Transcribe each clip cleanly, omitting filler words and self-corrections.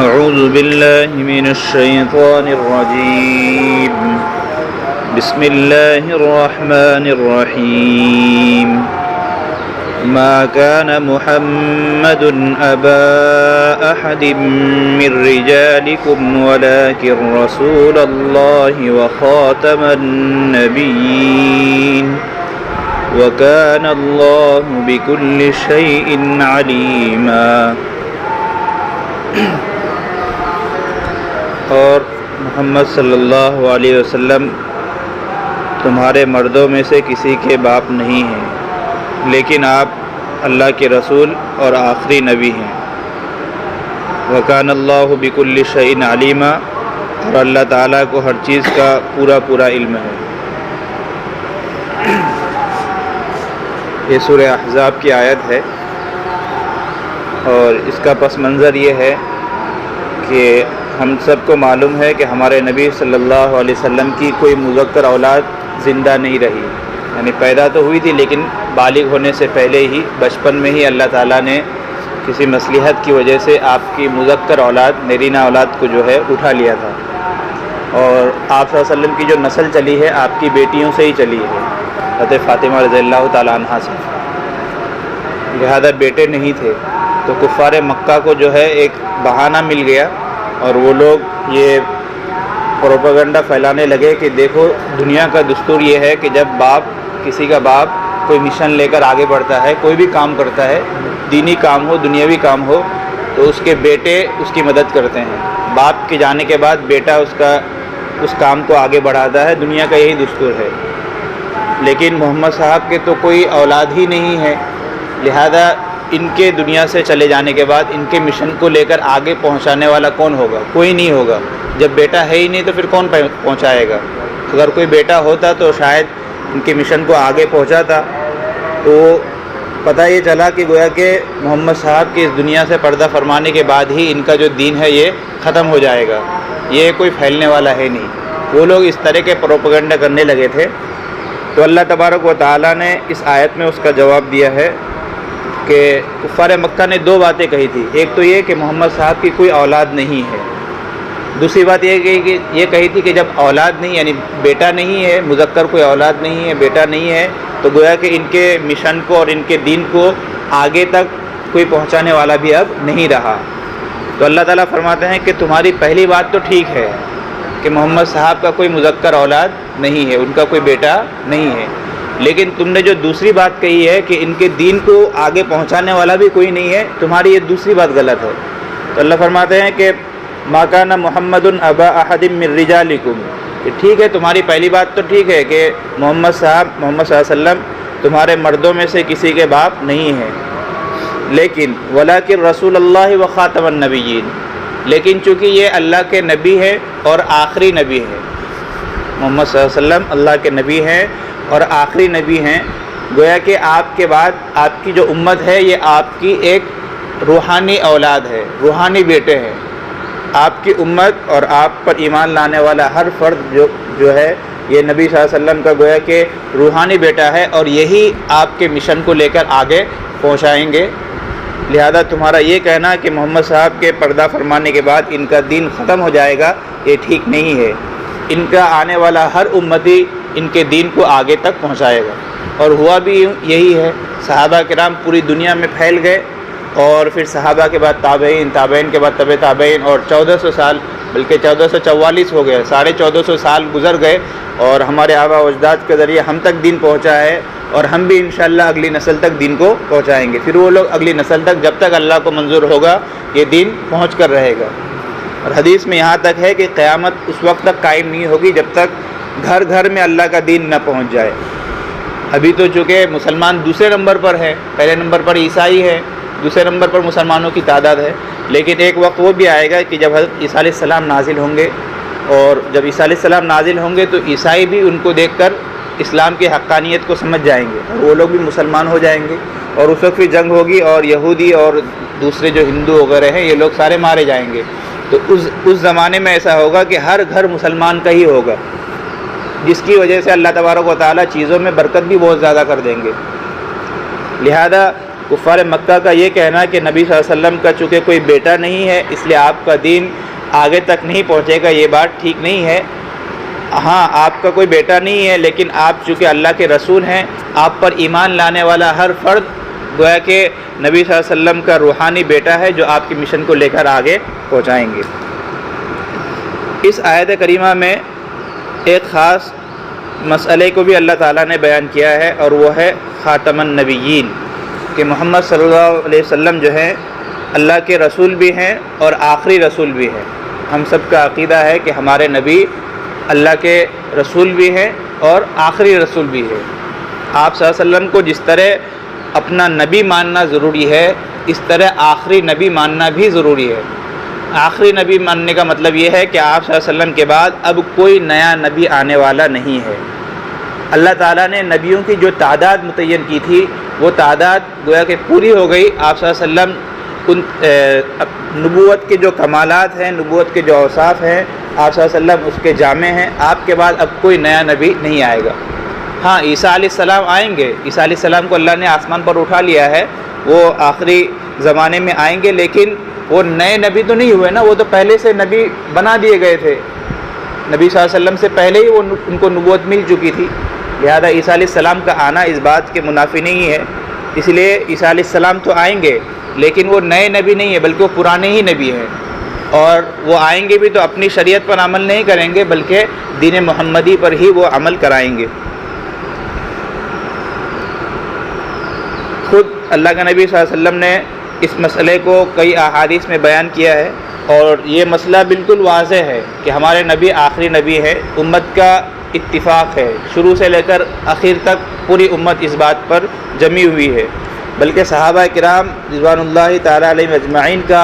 أعوذ بالله من الشيطان الرجيم بسم الله الرحمن الرحيم ما كان محمد أبا أحد من رجالكم ولكن رسول الله وخاتم النبيين وكان الله بكل شيء عليما۔ اور محمد صلی اللہ علیہ وسلم تمہارے مردوں میں سے کسی کے باپ نہیں ہیں، لیکن آپ اللہ کے رسول اور آخری نبی ہیں۔ وَكَانَ اللَّهُ بِكُلِّ شَيْءٍ عَلِيمًا، اور اللہ تعالیٰ کو ہر چیز کا پورا علم ہے۔ یہ سورہ احزاب کی آیت ہے، اور اس کا پس منظر یہ ہے کہ ہم سب کو معلوم ہے کہ ہمارے نبی صلی اللہ علیہ وسلم کی کوئی مذکر اولاد زندہ نہیں رہی، یعنی پیدا تو ہوئی تھی لیکن بالغ ہونے سے پہلے ہی بچپن میں ہی اللہ تعالیٰ نے کسی مصلحت کی وجہ سے آپ کی مذکر اولاد، نرینہ اولاد کو جو ہے اٹھا لیا تھا، اور آپ صلی اللہ علیہ وسلم کی جو نسل چلی ہے آپ کی بیٹیوں سے ہی چلی ہے، حضرت فاطمہ رضی اللہ تعالیٰ عنہا سے، لہذا بیٹے نہیں تھے، تو کفار مکہ کو جو ہے ایک بہانہ مل گیا، اور وہ لوگ یہ پروپیگنڈا پھیلانے لگے کہ دیکھو دنیا کا دستور یہ ہے کہ جب کسی کا باپ کوئی مشن لے کر آگے بڑھتا ہے، کوئی بھی کام کرتا ہے، دینی کام ہو دنیاوی کام ہو، تو اس کے بیٹے اس کی مدد کرتے ہیں، باپ کے جانے کے بعد بیٹا اس کام کو آگے بڑھاتا ہے، دنیا کا یہی دستور ہے۔ لیکن محمد صاحب کے تو کوئی اولاد ہی نہیں ہے، لہذا ان کے دنیا سے چلے جانے کے بعد ان کے مشن کو لے کر آگے پہنچانے والا کون ہوگا؟ کوئی نہیں ہوگا۔ جب بیٹا ہے ہی نہیں تو پھر کون پہنچائے گا؟ اگر کوئی بیٹا ہوتا تو شاید ان کے مشن کو آگے پہنچاتا۔ تو پتہ یہ چلا کہ گویا کہ محمد صاحب کی اس دنیا سے پردہ فرمانے کے بعد ہی ان کا جو دین ہے یہ ختم ہو جائے گا، یہ کوئی پھیلنے والا ہے نہیں۔ وہ لوگ اس طرح کے پروپیگنڈا کرنے لگے تھے، تو اللہ تبارک و تعالیٰ نے اس آیت میں اس کا جواب دیا ہے کہ کفار مکہ نے دو باتیں کہی تھی۔ ایک تو یہ کہ محمد صاحب کی کوئی اولاد نہیں ہے، دوسری بات یہ کہی تھی کہ جب اولاد نہیں یعنی بیٹا نہیں ہے، مذکر کوئی اولاد نہیں ہے، بیٹا نہیں ہے، تو گویا کہ ان کے مشن کو اور ان کے دین کو آگے تک کوئی پہنچانے والا بھی اب نہیں رہا۔ تو اللہ تعالیٰ فرماتے ہیں کہ تمہاری پہلی بات تو ٹھیک ہے کہ محمد صاحب کا کوئی مذکر اولاد نہیں ہے، ان کا کوئی بیٹا نہیں ہے، لیکن تم نے جو دوسری بات کہی ہے کہ ان کے دین کو آگے پہنچانے والا بھی کوئی نہیں ہے، تمہاری یہ دوسری بات غلط ہے۔ تو اللہ فرماتے ہیں کہ ما کان محمد ابا احد من رجالکم، کہ ٹھیک ہے تمہاری پہلی بات تو ٹھیک ہے کہ محمد صلی اللہ علیہ وسلم تمہارے مردوں میں سے کسی کے باپ نہیں ہیں، لیکن ولکن رسول اللہ و خاتم النبیین، لیکن چونکہ یہ اللہ کے نبی ہے اور آخری نبی ہے، محمد صلی اللہ علیہ وسلم اللہ کے نبی ہیں اور آخری نبی ہیں، گویا کہ آپ کے بعد آپ کی جو امت ہے یہ آپ کی ایک روحانی اولاد ہے، روحانی بیٹے ہیں۔ آپ کی امت اور آپ پر ایمان لانے والا ہر فرد جو ہے یہ نبی صلی اللہ علیہ وسلم کا گویا کہ روحانی بیٹا ہے، اور یہی آپ کے مشن کو لے کر آگے پہنچائیں گے۔ لہذا تمہارا یہ کہنا کہ محمد صاحب کے پردہ فرمانے کے بعد ان کا دین ختم ہو جائے گا، یہ ٹھیک نہیں ہے۔ ان کا آنے والا ہر امتی ان کے دین کو آگے تک پہنچائے گا، اور ہوا بھی یہی ہے۔ صحابہ کرام پوری دنیا میں پھیل گئے، اور پھر صحابہ کے بعد تابعین، تابعین کے بعد تبع تابعین، اور 1400 سال بلکہ 1444 ہو گئے، 1450 سال گزر گئے، اور ہمارے آباء و اجداد کے ذریعے ہم تک دین پہنچا ہے، اور ہم بھی انشاءاللہ اگلی نسل تک دین کو پہنچائیں گے۔ پھر وہ لوگ اگلی نسل تک جب تک اللہ کو منظور ہوگا یہ دین پہنچ کر رہے گا۔ اور حدیث میں یہاں تک ہے کہ قیامت اس وقت تک قائم نہیں ہوگی جب تک گھر گھر میں اللہ کا دین نہ پہنچ جائے۔ ابھی تو چونکہ مسلمان دوسرے نمبر پر ہے، پہلے نمبر پر عیسائی ہے، دوسرے نمبر پر مسلمانوں کی تعداد ہے، لیکن ایک وقت وہ بھی آئے گا کہ جب حضرت عیسیٰ علیہ السلام نازل ہوں گے، اور جب عیسیٰ علیہ السلام نازل ہوں گے تو عیسائی بھی ان کو دیکھ کر اسلام کی حقانیت کو سمجھ جائیں گے، اور وہ لوگ بھی مسلمان ہو جائیں گے، اور اس وقت پھر جنگ ہوگی، اور یہودی اور دوسرے جو ہندو وغیرہ ہیں یہ لوگ سارے مارے جائیں گے۔ تو اس زمانے میں ایسا ہوگا کہ ہر گھر مسلمان کا ہی ہوگا، جس کی وجہ سے اللہ تبارک و تعالیٰ چیزوں میں برکت بھی بہت زیادہ کر دیں گے۔ لہذا کفار مکہ کا یہ کہنا کہ نبی صلی اللہ علیہ وسلم کا چونکہ کوئی بیٹا نہیں ہے اس لیے آپ کا دین آگے تک نہیں پہنچے گا، یہ بات ٹھیک نہیں ہے۔ ہاں، آپ کا کوئی بیٹا نہیں ہے، لیکن آپ چونکہ اللہ کے رسول ہیں، آپ پر ایمان لانے والا ہر فرد گویا کہ نبی صلی اللہ علیہ وسلم کا روحانی بیٹا ہے جو آپ کے مشن کو لے کر آگے پہنچائیں گے۔ اس آیت کریمہ میں ایک خاص مسئلے کو بھی اللہ تعالیٰ نے بیان کیا ہے، اور وہ ہے خاتم النبیین، کہ محمد صلی اللہ علیہ وسلم جو ہے اللہ کے رسول بھی ہیں اور آخری رسول بھی ہیں۔ ہم سب کا عقیدہ ہے کہ ہمارے نبی اللہ کے رسول بھی ہیں اور آخری رسول بھی ہے۔ آپ صلی اللہ علیہ وسلم کو جس طرح اپنا نبی ماننا ضروری ہے، اس طرح آخری نبی ماننا بھی ضروری ہے۔ آخری نبی ماننے کا مطلب یہ ہے کہ آپ صلی اللہ علیہ وسلم کے بعد اب کوئی نیا نبی آنے والا نہیں ہے۔ اللہ تعالیٰ نے نبیوں کی جو تعداد متعین کی تھی وہ تعداد گویا کہ پوری ہو گئی۔ آپ صلی اللہ علیہ وسلم ان نبوت کے جو کمالات ہیں، نبوت کے جو اوصاف ہیں، آپ صلی اللہ علیہ وسلم اس کے جامع ہیں۔ آپ کے بعد اب کوئی نیا نبی نہیں آئے گا۔ ہاں، عیسیٰ علیہ السلام آئیں گے، عیسیٰ علیہ السلام کو اللہ نے آسمان پر اٹھا لیا ہے، وہ آخری زمانے میں آئیں گے، لیکن وہ نئے نبی تو نہیں ہوئے نا، وہ تو پہلے سے نبی بنا دیے گئے تھے۔ نبی صلی اللہ علیہ وسلم سے پہلے ہی ان کو نبوت مل چکی تھی، لہذا عیسیٰ علیہ السلام کا آنا اس بات کے منافی نہیں ہے۔ اس لیے عیسیٰ علیہ السلام تو آئیں گے، لیکن وہ نئے نبی نہیں ہیں، بلکہ وہ پرانے ہی نبی ہیں، اور وہ آئیں گے بھی تو اپنی شریعت پر عمل نہیں کریں گے، بلکہ دین محمدی پر ہی وہ عمل کرائیں گے۔ خود اللہ کا نبی صلی اللہ علیہ وسلم نے اس مسئلے کو کئی احادیث میں بیان کیا ہے، اور یہ مسئلہ بالکل واضح ہے کہ ہمارے نبی آخری نبی ہے۔ امت کا اتفاق ہے، شروع سے لے کر آخر تک پوری امت اس بات پر جمی ہوئی ہے، بلکہ صحابہ کرام رضوان اللہ تعالیٰ علیہم اجمعین کا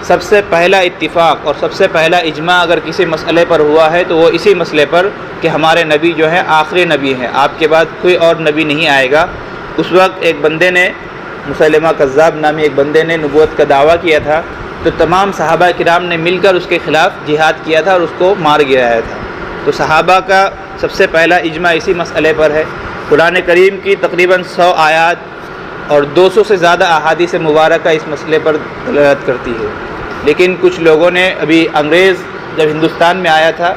سب سے پہلا اتفاق اور سب سے پہلا اجماع اگر کسی مسئلے پر ہوا ہے تو وہ اسی مسئلے پر کہ ہمارے نبی جو ہیں آخری نبی ہیں، آپ کے بعد کوئی اور نبی نہیں آئے گا۔ اس وقت ایک بندے نے، مسلمہ کذاب نامی ایک بندے نے نبوت کا دعویٰ کیا تھا، تو تمام صحابہ کرام نے مل کر اس کے خلاف جہاد کیا تھا اور اس کو مار گرایا تھا۔ تو صحابہ کا سب سے پہلا اجماع اسی مسئلے پر ہے۔ قرآن کریم کی تقریباً 100 آیات اور 200 سے زیادہ احادیث مبارکہ اس مسئلے پر دلالت کرتی ہے، لیکن کچھ لوگوں نے، ابھی انگریز جب ہندوستان میں آیا تھا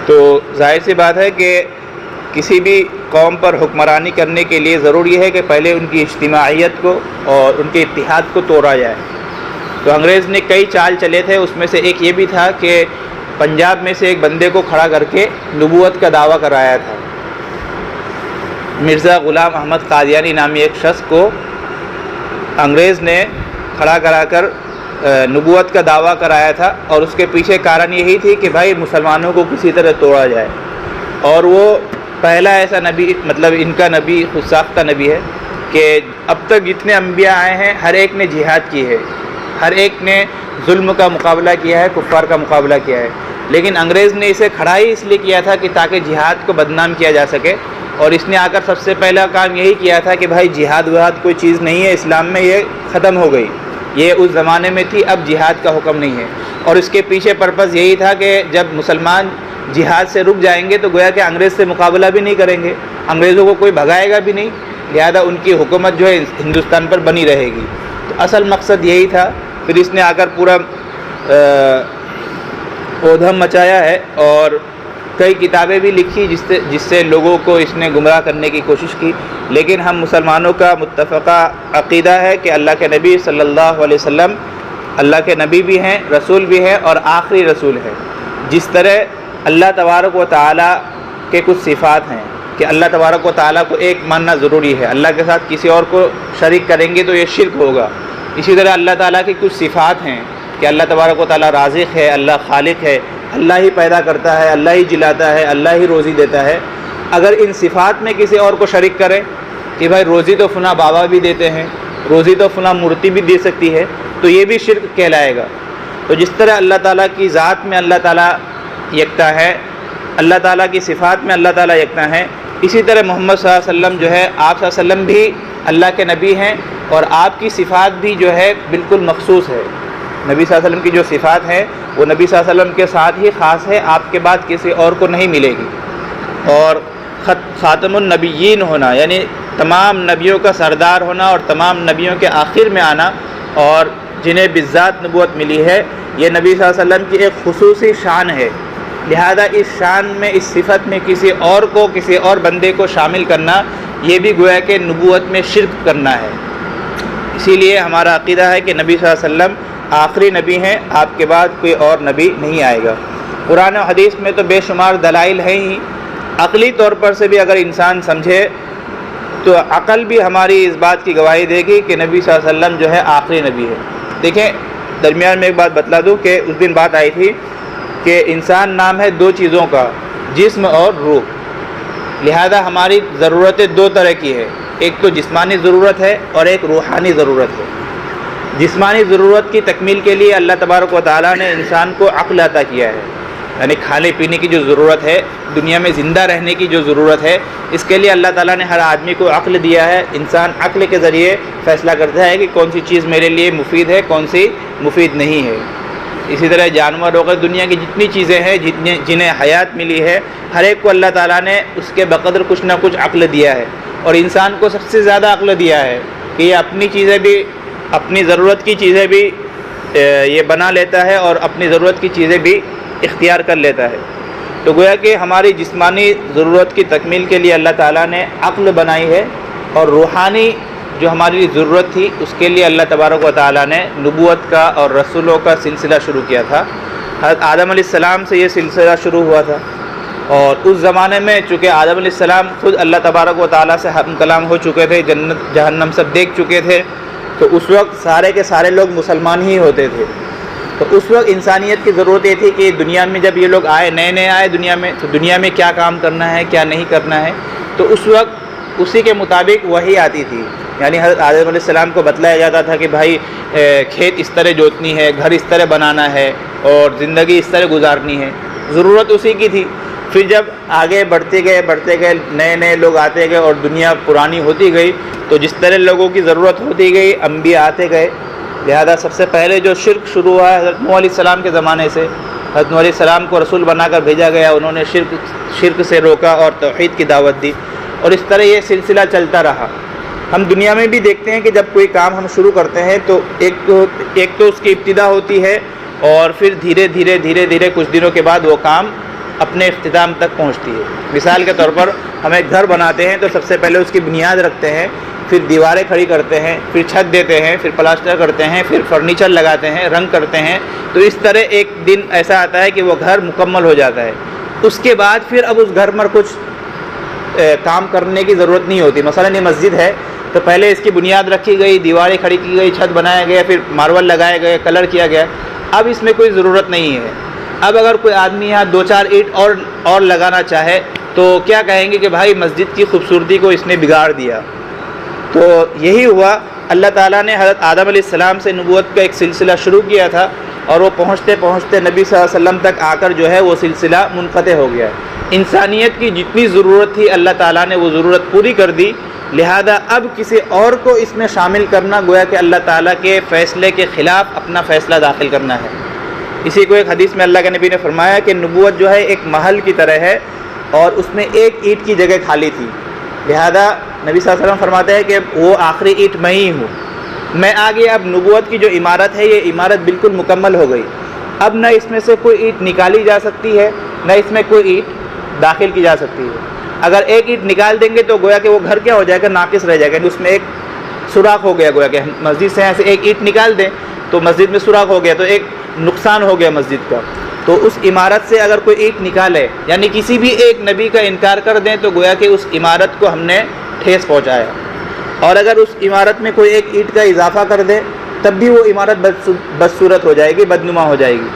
تو ظاہر سی بات ہے کہ کسی بھی قوم پر حکمرانی کرنے کے لیے ضروری ہے کہ پہلے ان کی اجتماعیت کو اور ان کے اتحاد کو توڑا جائے۔ تو انگریز نے کئی چال چلے تھے، اس میں سے ایک یہ بھی تھا کہ پنجاب میں سے ایک بندے کو کھڑا کر کے نبوت کا دعویٰ کرایا تھا۔ مرزا غلام احمد قادیانی نامی ایک شخص کو انگریز نے کھڑا کرا کر نبوت کا دعویٰ کرایا تھا، اور اس کے پیچھے کارن یہی تھی کہ بھائی مسلمانوں کو کسی طرح توڑا جائے۔ اور وہ پہلا ایسا نبی، مطلب ان کا نبی خود ساختہ نبی ہے کہ اب تک جتنے انبیاء آئے ہیں ہر ایک نے جہاد کی ہے، ہر ایک نے ظلم کا مقابلہ کیا ہے، کفار کا مقابلہ کیا ہے، لیکن انگریز نے اسے کھڑا ہی اس لیے کیا تھا کہ تاکہ جہاد کو بدنام کیا جا سکے، اور اس نے آ کر سب سے پہلا کام یہی کیا تھا کہ بھائی جہاد وہاد کوئی چیز نہیں ہے، اسلام میں یہ ختم ہو گئی، یہ اس زمانے میں تھی، اب جہاد کا حکم نہیں ہے۔ اور اس کے پیچھے پرپس یہی تھا کہ جب مسلمان جہاد سے رک جائیں گے تو گویا کہ انگریز سے مقابلہ بھی نہیں کریں گے، انگریزوں کو کوئی بھگائے گا بھی نہیں، لہذا ان کی حکومت جو ہے ہندوستان پر بنی رہے گی۔ تو اصل مقصد یہی تھا۔ پھر اس نے آ کر پورا اودھم مچایا ہے اور کئی کتابیں بھی لکھی جس سے لوگوں کو اس نے گمراہ کرنے کی کوشش کی، لیکن ہم مسلمانوں کا متفقہ عقیدہ ہے کہ اللہ کے نبی صلی اللہ علیہ وسلم اللہ کے نبی بھی ہیں، رسول بھی ہیں اور آخری رسول ہیں۔ جس طرح اللہ تبارک و تعالیٰ کے کچھ صفات ہیں کہ اللہ تبارک و تعالیٰ کو ایک ماننا ضروری ہے، اللہ کے ساتھ کسی اور کو شریک کریں گے تو یہ شرک ہوگا۔ اسی طرح اللہ تعالیٰ کی کچھ صفات ہیں کہ اللہ تبارک و تعالیٰ رازق ہے، اللہ خالق ہے، اللہ ہی پیدا کرتا ہے، اللہ ہی جلاتا ہے، اللہ ہی روزی دیتا ہے۔ اگر ان صفات میں کسی اور کو شریک کریں کہ بھائی روزی تو فلاں بابا بھی دیتے ہیں، روزی تو فلاں مورتی بھی دے سکتی ہے، تو یہ بھی شرک کہلائے گا۔ تو جس طرح اللہ تعالیٰ کی ذات میں اللہ تعالیٰ یکتا ہے، اللہ تعالیٰ کی صفات میں اللہ تعالیٰ یکتا ہے، اسی طرح محمد صلی اللہ علیہ وسلم جو ہے، آپ صلی اللہ علیہ وسلم بھی اللہ کے نبی ہیں، اور آپ کی صفات بھی جو ہے بالکل مخصوص ہے۔ نبی صلی اللہ علیہ وسلم کی جو صفات ہے وہ نبی صلی اللہ علیہ وسلم کے ساتھ ہی خاص ہے، آپ کے بعد کسی اور کو نہیں ملے گی۔ اور خاتم النبیین ہونا، یعنی تمام نبیوں کا سردار ہونا اور تمام نبیوں کے آخر میں آنا، اور جنہیں بالذات نبوت ملی ہے، یہ نبی صلی اللہ علیہ وسلم کی ایک خصوصی شان ہے۔ لہذا اس شان میں، اس صفت میں کسی اور کو، کسی اور بندے کو شامل کرنا، یہ بھی گویا کہ نبوت میں شرک کرنا ہے۔ اسی لیے ہمارا عقیدہ ہے کہ نبی صلی اللہ علیہ وسلم آخری نبی ہیں، آپ کے بعد کوئی اور نبی نہیں آئے گا۔ قرآن و حدیث میں تو بے شمار دلائل ہیں ہی، عقلی طور پر سے بھی اگر انسان سمجھے تو عقل بھی ہماری اس بات کی گواہی دے گی کہ نبی صلی اللہ علیہ وسلم جو ہے آخری نبی ہے۔ دیکھیں، درمیان میں ایک بات بتلا دوں کہ اس دن بات آئی تھی کہ انسان نام ہے دو چیزوں کا، جسم اور روح۔ لہذا ہماری ضرورتیں دو طرح کی ہے، ایک تو جسمانی ضرورت ہے اور ایک روحانی ضرورت ہے۔ جسمانی ضرورت کی تکمیل کے لیے اللہ تبارک و تعالیٰ نے انسان کو عقل عطا کیا ہے، یعنی کھانے پینے کی جو ضرورت ہے، دنیا میں زندہ رہنے کی جو ضرورت ہے، اس کے لیے اللہ تعالیٰ نے ہر آدمی کو عقل دیا ہے۔ انسان عقل کے ذریعے فیصلہ کرتا ہے کہ کون سی چیز میرے لیے مفید ہے، کون سی مفید نہیں ہے۔ اسی طرح جانور ہو گئے، دنیا کی جتنی چیزیں ہیں، جنہیں حیات ملی ہے، ہر ایک کو اللہ تعالیٰ نے اس کے بقدر کچھ نہ کچھ عقل دیا ہے، اور انسان کو سب سے زیادہ عقل دیا ہے کہ یہ اپنی چیزیں بھی، اپنی ضرورت کی چیزیں بھی یہ بنا لیتا ہے اور اپنی ضرورت کی چیزیں بھی اختیار کر لیتا ہے۔ تو گویا کہ ہماری جسمانی ضرورت کی تکمیل کے لیے اللہ تعالیٰ نے عقل بنائی ہے، اور روحانی جو ہماری ضرورت تھی اس کے لیے اللہ تبارک و تعالیٰ نے نبوت کا اور رسولوں کا سلسلہ شروع کیا تھا۔ حضرت آدم علیہ السلام سے یہ سلسلہ شروع ہوا تھا، اور اس زمانے میں چونکہ آدم علیہ السلام خود اللہ تبارک و تعالیٰ سے ہم کلام ہو چکے تھے، جنت جہنم سب دیکھ چکے تھے، تو اس وقت سارے کے سارے لوگ مسلمان ہی ہوتے تھے۔ تو اس وقت انسانیت کی ضرورت یہ تھی کہ دنیا میں جب یہ لوگ آئے، نئے نئے آئے دنیا میں، تو دنیا میں کیا کام کرنا ہے، کیا نہیں کرنا ہے، تو اس وقت اسی کے مطابق وحی آتی تھی۔ یعنی حضرت آدم علیہ السلام کو بتلایا جاتا تھا کہ بھائی کھیت اس طرح جوتنی ہے، گھر اس طرح بنانا ہے، اور زندگی اس طرح گزارنی ہے، ضرورت اسی کی تھی۔ پھر جب آگے بڑھتے گئے، نئے نئے لوگ آتے گئے اور دنیا پرانی ہوتی گئی، تو جس طرح لوگوں کی ضرورت ہوتی گئی، انبیاء آتے گئے۔ لہذا سب سے پہلے جو شرک شروع ہوا ہے حضرت نوح علیہ السلام کے زمانے سے، حضرت نوح علیہ السلام کو رسول بنا کر بھیجا گیا، انہوں نے شرک سے روکا اور توحید کی دعوت دی، اور اس طرح یہ سلسلہ چلتا رہا۔ ہم دنیا میں بھی دیکھتے ہیں کہ جب کوئی کام ہم شروع کرتے ہیں تو ایک تو اس کی ابتدا ہوتی ہے، اور پھر دھیرے دھیرے کچھ دنوں کے بعد وہ کام اپنے اختتام تک پہنچتی ہے۔ مثال کے طور پر ہم ایک گھر بناتے ہیں تو سب سے پہلے اس کی بنیاد رکھتے ہیں، پھر دیواریں کھڑی کرتے ہیں، پھر چھت دیتے ہیں، پھر پلاسٹر کرتے ہیں، پھر فرنیچر لگاتے ہیں، رنگ کرتے ہیں، تو اس طرح ایک دن ایسا آتا ہے کہ وہ گھر مکمل ہو جاتا ہے۔ اس کے بعد پھر اب اس گھر میں کچھ کام کرنے کی ضرورت نہیں ہوتی۔ مثلا یہ مسجد ہے تو پہلے اس کی بنیاد رکھی گئی، دیواریں کھڑی کی گئی، چھت بنایا گیا، پھر ماربل لگائے گئے، کلر کیا گیا، اب اس میں کوئی ضرورت نہیں ہے۔ اب اگر کوئی آدمی یہاں 2-4 اینٹ اور لگانا چاہے تو کیا کہیں گے کہ بھائی مسجد کی خوبصورتی کو اس نے بگاڑ دیا۔ تو یہی ہوا، اللہ تعالیٰ نے حضرت آدم علیہ السلام سے نبوت کا ایک سلسلہ شروع کیا تھا، اور وہ پہنچتے پہنچتے نبی صلی اللہ علیہ وسلم تک آ کر جو ہے وہ سلسلہ منقطع ہو گیا ہے۔ انسانیت کی جتنی ضرورت تھی اللہ تعالیٰ نے وہ ضرورت پوری کر دی، لہذا اب کسی اور کو اس میں شامل کرنا گویا کہ اللہ تعالیٰ کے فیصلے کے خلاف اپنا فیصلہ داخل کرنا ہے۔ اسی کو ایک حدیث میں اللہ کے نبی نے فرمایا کہ نبوت جو ہے ایک محل کی طرح ہے، اور اس میں ایک اینٹ کی جگہ خالی تھی، لہذا نبی صلی اللہ علیہ وسلم فرماتے ہیں کہ وہ آخری اینٹ میں ہی ہوں، میں آگے اب نبوت کی جو عمارت ہے یہ عمارت بالکل مکمل ہو گئی، اب نہ اس میں سے کوئی اینٹ نکالی جا سکتی ہے، نہ اس میں کوئی اینٹ داخل کی جا سکتی ہے۔ اگر ایک اینٹ نکال دیں گے تو گویا کہ وہ گھر کیا ہو جائے گا، ناقص رہ جائے گا، اس میں ایک سوراخ ہو گیا، گویا کہ مسجد سے ایسے ایک اینٹ نکال دیں تو مسجد میں سوراخ ہو گیا، تو ایک نقصان ہو گیا مسجد کا۔ تو اس عمارت سے اگر کوئی اینٹ نکالے، یعنی کسی بھی ایک نبی کا انکار کر دیں، تو گویا کہ اس عمارت کو ہم نے ٹھیس پہنچایا، اور اگر اس عمارت میں کوئی ایک اینٹ کا اضافہ کر دے تب بھی وہ عمارت بدصورت ہو جائے گی، بدنما ہو جائے گی۔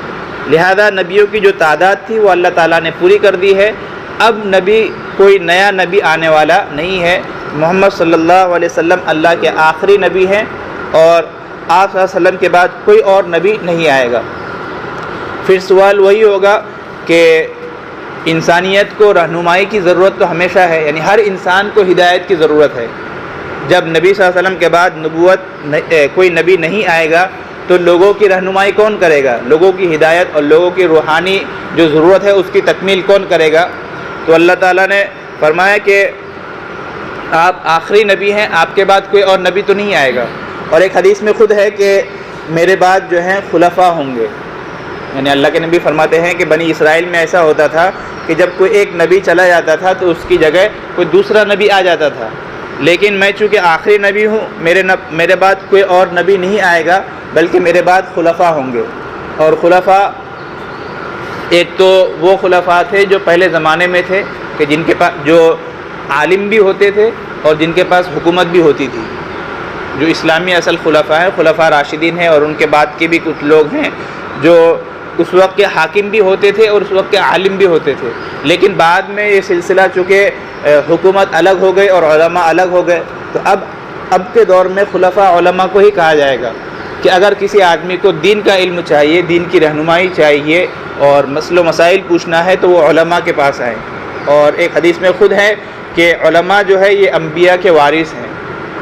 لہذا نبیوں کی جو تعداد تھی وہ اللہ تعالیٰ نے پوری کر دی ہے، اب نبی کوئی نیا نبی آنے والا نہیں ہے، محمد صلی اللہ علیہ وسلم اللہ کے آخری نبی ہیں، اور آپ صلی اللہ علیہ وسلم کے بعد کوئی اور نبی نہیں آئے گا۔ پھر سوال وہی ہوگا کہ انسانیت کو رہنمائی کی ضرورت تو ہمیشہ ہے، یعنی ہر انسان کو ہدایت کی ضرورت ہے۔ جب نبی صلی اللہ علیہ وسلم کے بعد کوئی نبی نہیں آئے گا تو لوگوں کی رہنمائی کون کرے گا؟ لوگوں کی ہدایت اور لوگوں کی روحانی جو ضرورت ہے اس کی تکمیل کون کرے گا؟ تو اللہ تعالیٰ نے فرمایا کہ آپ آخری نبی ہیں، آپ کے بعد کوئی اور نبی تو نہیں آئے گا. اور ایک حدیث میں خود ہے کہ میرے بعد جو ہیں خلفاء ہوں گے. یعنی اللہ کے نبی فرماتے ہیں کہ بنی اسرائیل میں ایسا ہوتا تھا کہ جب کوئی ایک نبی چلا جاتا تھا تو اس کی جگہ کوئی دوسرا نبی آ جاتا تھا، لیکن میں چونکہ آخری نبی ہوں، میرے بعد کوئی اور نبی نہیں آئے گا، بلکہ میرے بعد خلفاء ہوں گے. اور خلفاء ایک تو وہ خلفاء تھے جو پہلے زمانے میں تھے کہ جن کے پاس جو عالم بھی ہوتے تھے اور جن کے پاس حکومت بھی ہوتی تھی. جو اسلامی اصل خلفاء ہیں، خلفاء راشدین ہیں، اور ان کے بعد کے بھی کچھ لوگ ہیں جو اس وقت کے حاکم بھی ہوتے تھے اور اس وقت کے عالم بھی ہوتے تھے. لیکن بعد میں یہ سلسلہ چونکہ حکومت الگ ہو گئی اور علماء الگ ہو گئے، تو اب کے دور میں خلفاء علماء کو ہی کہا جائے گا کہ اگر کسی آدمی کو دین کا علم چاہیے، دین کی رہنمائی چاہیے اور مسئلہ و مسائل پوچھنا ہے تو وہ علماء کے پاس آئیں. اور ایک حدیث میں خود ہے کہ علماء جو ہے یہ انبیاء کے وارث ہیں.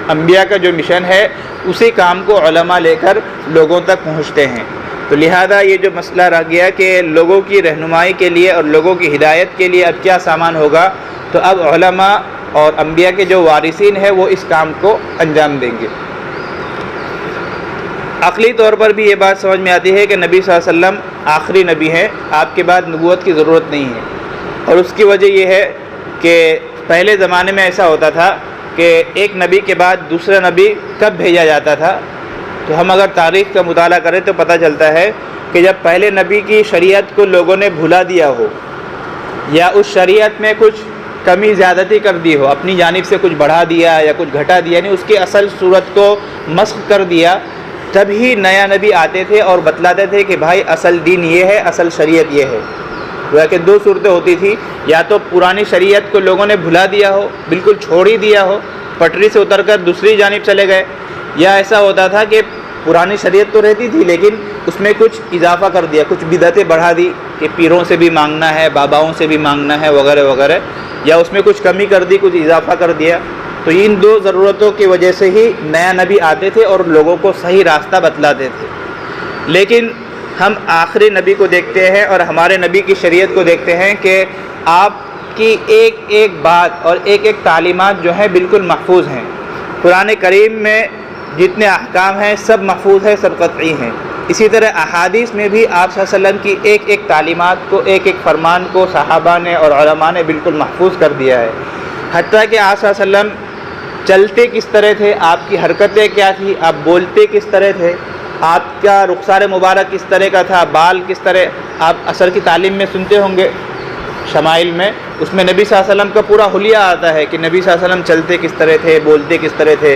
انبیاء کا جو مشن ہے اسی کام کو علماء لے کر لوگوں تک پہنچتے ہیں. تو لہذا یہ جو مسئلہ رہ گیا کہ لوگوں کی رہنمائی کے لیے اور لوگوں کی ہدایت کے لیے اب کیا سامان ہوگا، تو اب علماء اور انبیاء کے جو وارثین ہیں وہ اس کام کو انجام دیں گے. عقلی طور پر بھی یہ بات سمجھ میں آتی ہے کہ نبی صلی اللہ علیہ وسلم آخری نبی ہیں، آپ کے بعد نبوت کی ضرورت نہیں ہے. اور اس کی وجہ یہ ہے کہ پہلے زمانے میں ایسا ہوتا تھا کہ ایک نبی کے بعد دوسرا نبی کب بھیجا جاتا تھا. تو ہم اگر تاریخ کا مطالعہ کریں تو پتہ چلتا ہے کہ جب پہلے نبی کی شریعت کو لوگوں نے بھلا دیا ہو یا اس شریعت میں کچھ کمی زیادتی کر دی ہو، اپنی جانب سے کچھ بڑھا دیا یا کچھ گھٹا دیا، یعنی اس کی اصل صورت کو مسخ کر دیا، تب ہی نیا نبی آتے تھے اور بتلاتے تھے کہ بھائی اصل دین یہ ہے، اصل شریعت یہ ہے. گویا کہ دو صورتیں ہوتی تھی، یا تو پرانی شریعت کو لوگوں نے بھلا دیا ہو، بالکل چھوڑ ہی دیا ہو، پٹری سے اتر کر دوسری جانب چلے گئے، یا ایسا ہوتا تھا کہ پرانی شریعت تو رہتی تھی لیکن اس میں کچھ اضافہ کر دیا، کچھ بدعتیں بڑھا دی کہ پیروں سے بھی مانگنا ہے، باباؤں سے بھی مانگنا ہے وغیرہ وغیرہ، یا اس میں کچھ کمی کر دی، کچھ اضافہ کر دیا. تو ان دو ضرورتوں کی وجہ سے ہی نیا نبی آتے تھے اور لوگوں کو صحیح راستہ بتلاتے تھے. لیکن ہم آخری نبی کو دیکھتے ہیں اور ہمارے نبی کی شریعت کو دیکھتے ہیں کہ آپ کی ایک ایک بات اور ایک ایک تعلیمات جو ہیں بالکل محفوظ ہیں. قرآن کریم میں جتنے احکام ہیں سب محفوظ ہیں، سب قطعی ہیں. اسی طرح احادیث میں بھی آپ صلی اللہ علیہ وسلم کی ایک ایک تعلیمات کو، ایک ایک فرمان کو صحابہ نے اور علماء نے بالکل محفوظ کر دیا ہے. حتیٰ کہ آپ صلی اللہ علیہ وسلم چلتے کس طرح تھے، آپ کی حرکتیں کیا تھی، آپ بولتے کس طرح تھے، آپ کا رخسار مبارک کس طرح کا تھا، بال کس طرح، آپ عصر کی تعلیم میں سنتے ہوں گے شمائل میں، اس میں نبی صلی اللہ علیہ وسلم کا پورا حلیہ آتا ہے کہ نبی صلی اللہ علیہ وسلم چلتے کس طرح تھے، بولتے کس طرح تھے،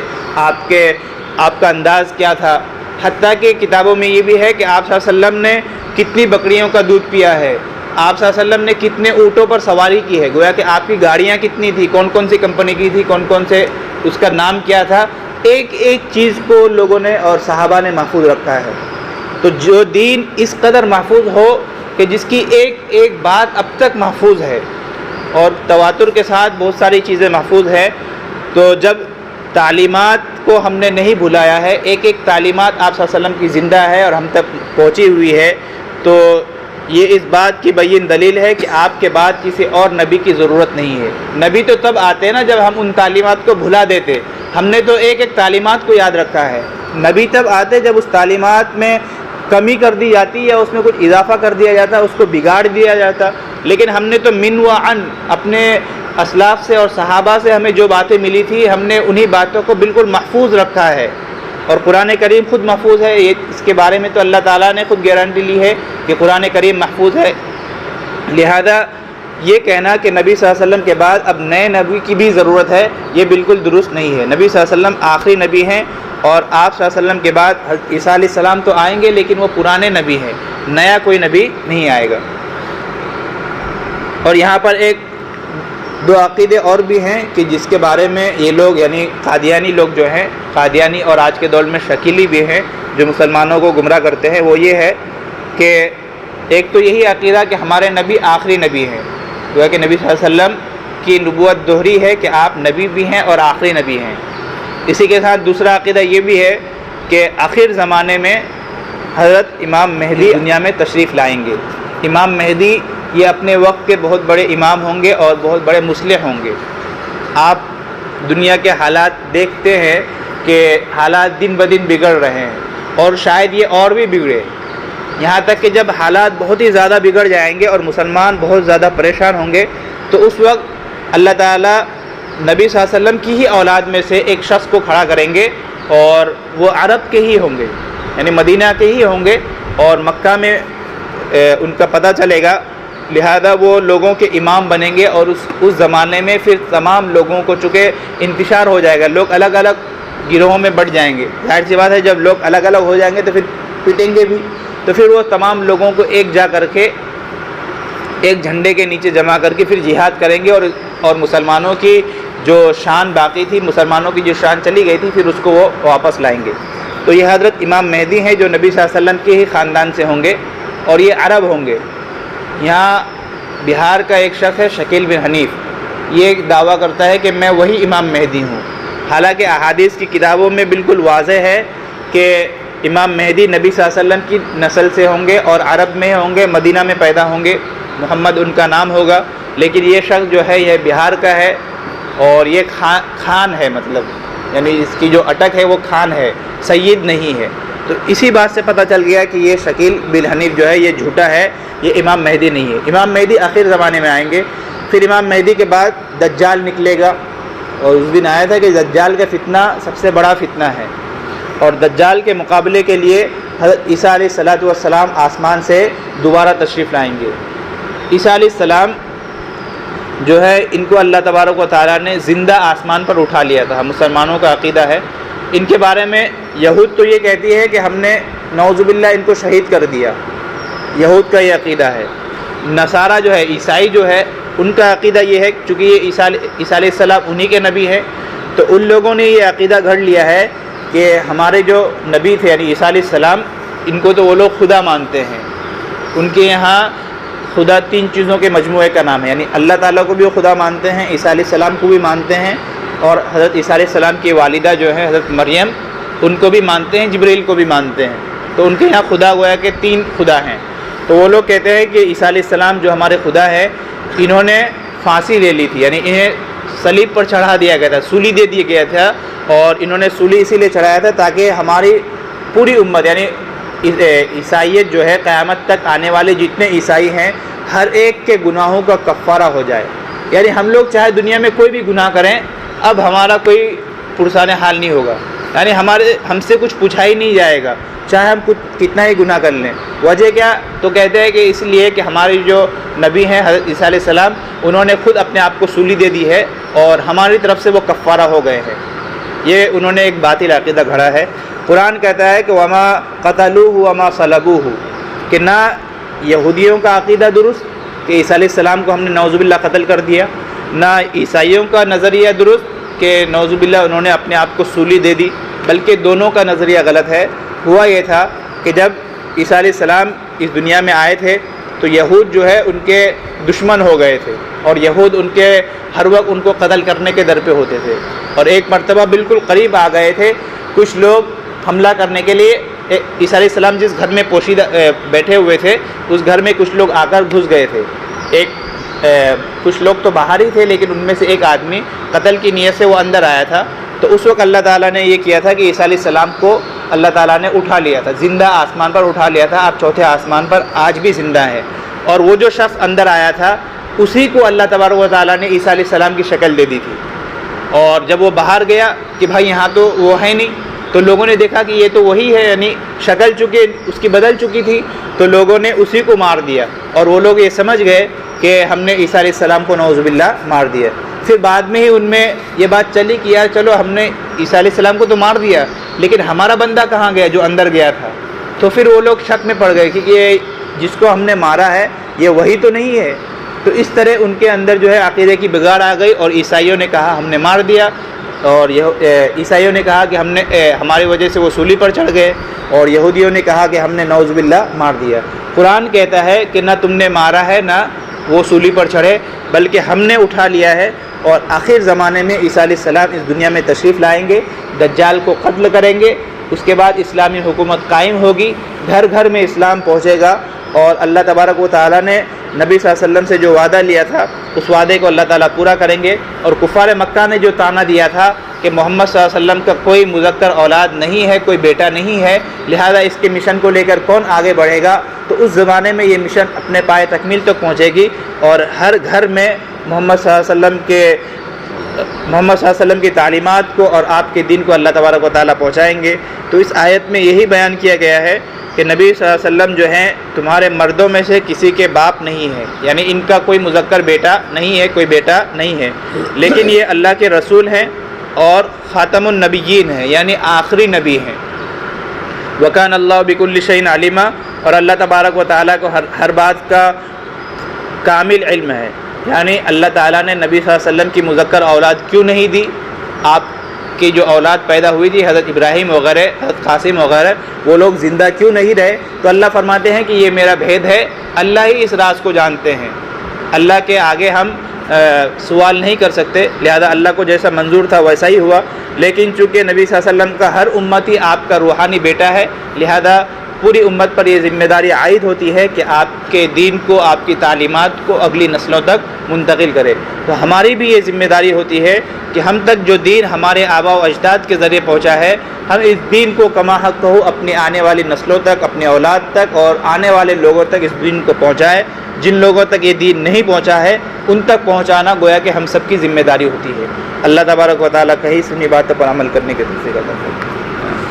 آپ کا انداز کیا تھا. حتیٰ کہ کتابوں میں یہ بھی ہے کہ آپ صلی اللہ علیہ وسلم نے کتنی بکریوں کا دودھ پیا ہے، آپ صلی اللہ علیہ وسلم نے کتنے اونٹوں پر سواری کی ہے، گویا کہ آپ کی گاڑیاں کتنی تھی، کون کون سی کمپنی کی تھی، کون کون سے اس کا نام کیا تھا. ایک ایک چیز کو لوگوں نے اور صحابہ نے محفوظ رکھا ہے. تو جو دین اس قدر محفوظ ہو کہ جس کی ایک ایک بات اب تک محفوظ ہے اور تواتر کے ساتھ بہت ساری چیزیں محفوظ ہیں، تو جب تعلیمات کو ہم نے نہیں بھلایا ہے، ایک ایک تعلیمات آپ صلی اللہ علیہ وسلم کی زندہ ہے اور ہم تک پہنچی ہوئی ہے، تو یہ اس بات کی بین دلیل ہے کہ آپ کے بعد کسی اور نبی کی ضرورت نہیں ہے. نبی تو تب آتے ہیں نا جب ہم ان تعلیمات کو بھلا دیتے. ہم نے تو ایک ایک تعلیمات کو یاد رکھا ہے. نبی تب آتے جب اس تعلیمات میں کمی کر دی جاتی یا اس میں کچھ اضافہ کر دیا جاتا، اس کو بگاڑ دیا جاتا. لیکن ہم نے تو من و عن اپنے اسلاف سے اور صحابہ سے ہمیں جو باتیں ملی تھی، ہم نے انہی باتوں کو بالکل محفوظ رکھا ہے. اور قرآن کریم خود محفوظ ہے، یہ اس کے بارے میں تو اللہ تعالیٰ نے خود گارنٹی لی ہے کہ قرآن کریم محفوظ ہے. لہذا یہ کہنا کہ نبی صلی اللہ علیہ وسلم کے بعد اب نئے نبی کی بھی ضرورت ہے، یہ بالکل درست نہیں ہے. نبی صلی اللہ علیہ وسلم آخری نبی ہیں اور آپ صلی اللہ علیہ وسلم کے بعد حضرت عیسیٰ علیہ السلام تو آئیں گے لیکن وہ پرانے نبی ہیں، نیا کوئی نبی نہیں آئے گا. اور یہاں پر ایک دو عقیدے اور بھی ہیں کہ جس کے بارے میں یہ لوگ یعنی قادیانی لوگ جو ہیں، قادیانی اور آج کے دور میں شکیلی بھی ہیں جو مسلمانوں کو گمراہ کرتے ہیں، وہ یہ ہے کہ ایک تو یہی عقیدہ کہ ہمارے نبی آخری نبی ہیں، جو ہے کہ نبی صلی اللہ علیہ وسلم کی نبوت دوہری ہے کہ آپ نبی بھی ہیں اور آخری نبی ہیں. اسی کے ساتھ دوسرا عقیدہ یہ بھی ہے کہ آخر زمانے میں حضرت امام مہدی دنیا میں تشریف لائیں گے. امام مہدی یہ اپنے وقت کے بہت بڑے امام ہوں گے اور بہت بڑے مصلح ہوں گے۔ آپ دنیا کے حالات دیکھتے ہیں کہ حالات دن بدن بگڑ رہے ہیں، اور شاید یہ اور بھی بگڑے، یہاں تک کہ جب حالات بہت ہی زیادہ بگڑ جائیں گے اور مسلمان بہت زیادہ پریشان ہوں گے، تو اس وقت اللہ تعالیٰ نبی صلی اللہ علیہ وسلم کی ہی اولاد میں سے ایک شخص کو کھڑا کریں گے، اور وہ عرب کے ہی ہوں گے، یعنی مدینہ کے ہی ہوں گے، اور مکہ میں ان کا پتہ چلے گا، لہذا وہ لوگوں کے امام بنیں گے۔ اور اس زمانے میں پھر تمام لوگوں کو چونکہ انتشار ہو جائے گا، لوگ الگ الگ گروہوں میں بٹ جائیں گے، ظاہر سی بات ہے جب لوگ الگ الگ ہو جائیں گے تو پھر پٹیں گے بھی، تو پھر وہ تمام لوگوں کو ایک جا کر کے ایک جھنڈے کے نیچے جمع کر کے پھر جہاد کریں گے، اور مسلمانوں کی جو شان باقی تھی، مسلمانوں کی جو شان چلی گئی تھی، پھر اس کو وہ واپس لائیں گے۔ تو یہ حضرت امام مہدی ہیں جو نبی صلی اللہ علیہ وسلم کے ہی خاندان سے ہوں گے، اور یہ عرب ہوں گے۔ یہاں بہار کا ایک شخص ہے شکیل بن حنیف، یہ دعویٰ کرتا ہے کہ میں وہی امام مہدی ہوں، حالانکہ احادیث کی کتابوں میں بالکل واضح ہے کہ امام مہدی نبی صلی اللہ علیہ وسلم کی نسل سے ہوں گے اور عرب میں ہوں گے، مدینہ میں پیدا ہوں گے، محمد ان کا نام ہوگا، لیکن یہ شخص جو ہے یہ بہار کا ہے، اور یہ خان ہے، مطلب یعنی اس کی جو اٹک ہے وہ خان ہے، سید نہیں ہے۔ تو اسی بات سے پتہ چل گیا کہ یہ شکیل بن حنیف جو ہے یہ جھوٹا ہے، یہ امام مہدی نہیں ہے۔ امام مہدی آخر زمانے میں آئیں گے، پھر امام مہدی کے بعد دجال نکلے گا، اور اس دن آیا تھا کہ دجال کا فتنہ سب سے بڑا فتنہ ہے، اور دجال کے مقابلے کے لیے حضرت عیسیٰ علیہ السلام آسمان سے دوبارہ تشریف لائیں گے۔ عیسیٰ علیہ السلام جو ہے ان کو اللہ تبارک و تعالیٰ نے زندہ آسمان پر اٹھا لیا تھا، مسلمانوں کا عقیدہ ہے۔ ان کے بارے میں یہود تو یہ کہتی ہے کہ ہم نے نعوذ باللہ ان کو شہید کر دیا، یہود کا یہ عقیدہ ہے۔ نصارہ جو ہے، عیسائی جو ہے، ان کا عقیدہ یہ ہے چونکہ یہ عیسیٰ علیہ السلام انہی کے نبی ہیں، تو ان لوگوں نے یہ عقیدہ گھڑ لیا ہے کہ ہمارے جو نبی تھے یعنی عیسیٰ علیہ السلام، ان کو تو وہ لوگ خدا مانتے ہیں۔ ان کے یہاں خدا 3 چیزوں کے مجموعے کا نام ہے، یعنی اللہ تعالیٰ کو بھی وہ خدا مانتے ہیں، عیسیٰ علیہ السلام کو بھی مانتے ہیں، اور حضرت عیسیٰ علیہ السلام کی والدہ جو ہے حضرت مریم، ان کو بھی مانتے ہیں، جبریل کو بھی مانتے ہیں۔ تو ان کے یہاں خدا گویا کہ 3 خدا ہیں۔ تو وہ لوگ کہتے ہیں کہ عیسیٰ علیہ السلام جو ہمارے خدا ہے، انہوں نے پھانسی لے لی تھی، یعنی انہیں صلیب پر چڑھا دیا گیا تھا، سولی دے دیا گیا تھا، اور انہوں نے سولی اسی لیے چڑھایا تھا تاکہ ہماری پوری امت یعنی عیسائیت جو ہے قیامت تک آنے والے جتنے عیسائی ہیں ہر ایک کے گناہوں کا کفارہ ہو جائے، یعنی ہم لوگ چاہے دنیا میں کوئی بھی گناہ کریں، اب ہمارا کوئی پرسان حال نہیں ہوگا، یعنی ہم سے کچھ پوچھا ہی نہیں جائے گا، چاہے ہم کتنا ہی گناہ کر لیں۔ وجہ کیا؟ تو کہتے ہیں کہ اس لیے کہ ہماری جو نبی ہیں حضرت عیسیٰ علیہ السلام، انہوں نے خود اپنے آپ کو سولی دے دی ہے، اور ہماری طرف سے وہ کفارہ ہو گئے ہیں۔ یہ انہوں نے ایک باطل عقیدہ گھڑا ہے۔ قرآن کہتا ہے کہ وما قتلوہ وما صلبوہ، کہ نہ یہودیوں کا عقیدہ درست کہ عیسیٰ علیہ السلام کو ہم نے نعوذ باللہ قتل کر دیا، نہ عیسائیوں کا نظریہ درست کہ نعوذ باللہ انہوں نے اپنے آپ کو سولی دے دی، بلکہ دونوں کا نظریہ غلط ہے۔ ہوا یہ تھا کہ جب عیسیٰ علیہ السلام اس دنیا میں آئے تھے تو یہود جو ہے ان کے دشمن ہو گئے تھے، اور یہود ان کے ہر وقت ان کو قتل کرنے کے در پہ ہوتے تھے، اور ایک مرتبہ بالکل قریب آ گئے تھے کچھ لوگ حملہ کرنے کے لیے۔ عیسیٰ علیہ السلام جس گھر میں پوشیدہ بیٹھے ہوئے تھے، اس گھر میں کچھ لوگ آ کر گھس گئے تھے، کچھ لوگ تو باہر ہی تھے، لیکن ان میں سے ایک آدمی قتل کی نیت سے وہ اندر آیا تھا۔ تو اس وقت اللہ تعالیٰ نے یہ کیا تھا کہ عیسیٰ علیہ السلام کو اللہ تعالیٰ نے اٹھا لیا تھا، زندہ آسمان پر اٹھا لیا تھا۔ آپ 4تھے آسمان پر آج بھی زندہ ہے، اور وہ جو شخص اندر آیا تھا اسی کو اللہ تبارک و تعالیٰ نے عیسیٰ علیہ السلام کی شکل دے دی تھی۔ اور جب وہ باہر گیا کہ بھائی یہاں تو وہ ہے نہیں، تو لوگوں نے دیکھا کہ یہ تو وہی ہے، یعنی شکل چونکہ اس کی بدل چکی تھی، تو لوگوں نے اسی کو مار دیا، اور وہ لوگ یہ سمجھ گئے کہ ہم نے عیسیٰ علیہ السلام کو نعوذ باللہ مار دیا۔ پھر بعد میں ہی ان میں یہ بات چلی کہ یار چلو ہم نے عیسیٰ علیہ السلام کو تو مار دیا، لیکن ہمارا بندہ کہاں گیا جو اندر گیا تھا؟ تو پھر وہ لوگ شک میں پڑ گئے کہ یہ جس کو ہم نے مارا ہے یہ وہی تو نہیں ہے۔ تو اس طرح ان کے اندر جو ہے عقیدے کی بگاڑ آ گئی، اور عیسائیوں نے کہا ہم نے مار دیا، اور عیسائیوں نے کہا کہ ہم نے ہماری وجہ سے وہ سولی پر چڑھ گئے، اور یہودیوں نے کہا کہ ہم نے نعوذ باللہ مار دیا۔ قرآن کہتا ہے کہ نہ تم نے مارا ہے نہ وہ سولی پر چڑھے، بلکہ ہم نے اٹھا لیا ہے، اور آخر زمانے میں عیسیٰ علیہ السلام اس دنیا میں تشریف لائیں گے، دجال کو قتل کریں گے، اس کے بعد اسلامی حکومت قائم ہوگی، گھر گھر میں اسلام پہنچے گا، اور اللہ تبارک و تعالیٰ نے نبی صلی اللہ علیہ وسلم سے جو وعدہ لیا تھا اس وعدے کو اللہ تعالیٰ پورا کریں گے، اور کفار مکہ نے جو طعنہ دیا تھا کہ محمد صلی اللہ علیہ وسلم کا کوئی مذکر اولاد نہیں ہے، کوئی بیٹا نہیں ہے، لہذا اس کے مشن کو لے کر کون آگے بڑھے گا، تو اس زمانے میں یہ مشن اپنے پائے تکمیل تک پہنچے گی، اور ہر گھر میں محمد صلی اللہ علیہ وسلم کی تعلیمات کو اور آپ کے دین کو اللہ تبارک و تعالیٰ پہنچائیں گے۔ تو اس آیت میں یہی بیان کیا گیا ہے کہ نبی صلی اللہ علیہ وسلم جو ہیں تمہارے مردوں میں سے کسی کے باپ نہیں ہے، یعنی ان کا کوئی مذکر بیٹا نہیں ہے، کوئی بیٹا نہیں ہے، لیکن یہ اللہ کے رسول ہیں اور خاتم النبیین ہیں، یعنی آخری نبی ہیں۔ وَكَانَ اللَّهُ بِكُلِّ شَيْءٍ عَلِيمًا، اور اللہ تبارک و تعالیٰ کو ہر بات کا کامل علم ہے، یعنی اللہ تعالیٰ نے نبی صلی اللہ علیہ وسلم کی مذکر اولاد کیوں نہیں دی، آپ کی جو اولاد پیدا ہوئی تھی حضرت ابراہیم وغیرہ، حضرت قاسم وغیرہ، وہ لوگ زندہ کیوں نہیں رہے، تو اللہ فرماتے ہیں کہ یہ میرا بھید ہے، اللہ ہی اس راز کو جانتے ہیں، اللہ کے آگے ہم سوال نہیں کر سکتے، لہذا اللہ کو جیسا منظور تھا ویسا ہی ہوا، لیکن چونکہ نبی صلی اللہ علیہ وسلم کا ہر امتی آپ کا روحانی بیٹا ہے، لہذا پوری امت پر یہ ذمہ داری عائد ہوتی ہے کہ آپ کے دین کو، آپ کی تعلیمات کو اگلی نسلوں تک منتقل کرے۔ تو ہماری بھی یہ ذمہ داری ہوتی ہے کہ ہم تک جو دین ہمارے آباء و اجداد کے ذریعے پہنچا ہے، ہم اس دین کو کما حق ہو اپنی آنے والی نسلوں تک، اپنی اولاد تک اور آنے والے لوگوں تک اس دین کو پہنچائے۔ جن لوگوں تک یہ دین نہیں پہنچا ہے ان تک پہنچانا گویا کہ ہم سب کی ذمہ داری ہوتی ہے۔ اللہ تبارک و تعالیٰ کہیں سنی باتوں پر عمل کرنے کے توفیق عطا فرمائے۔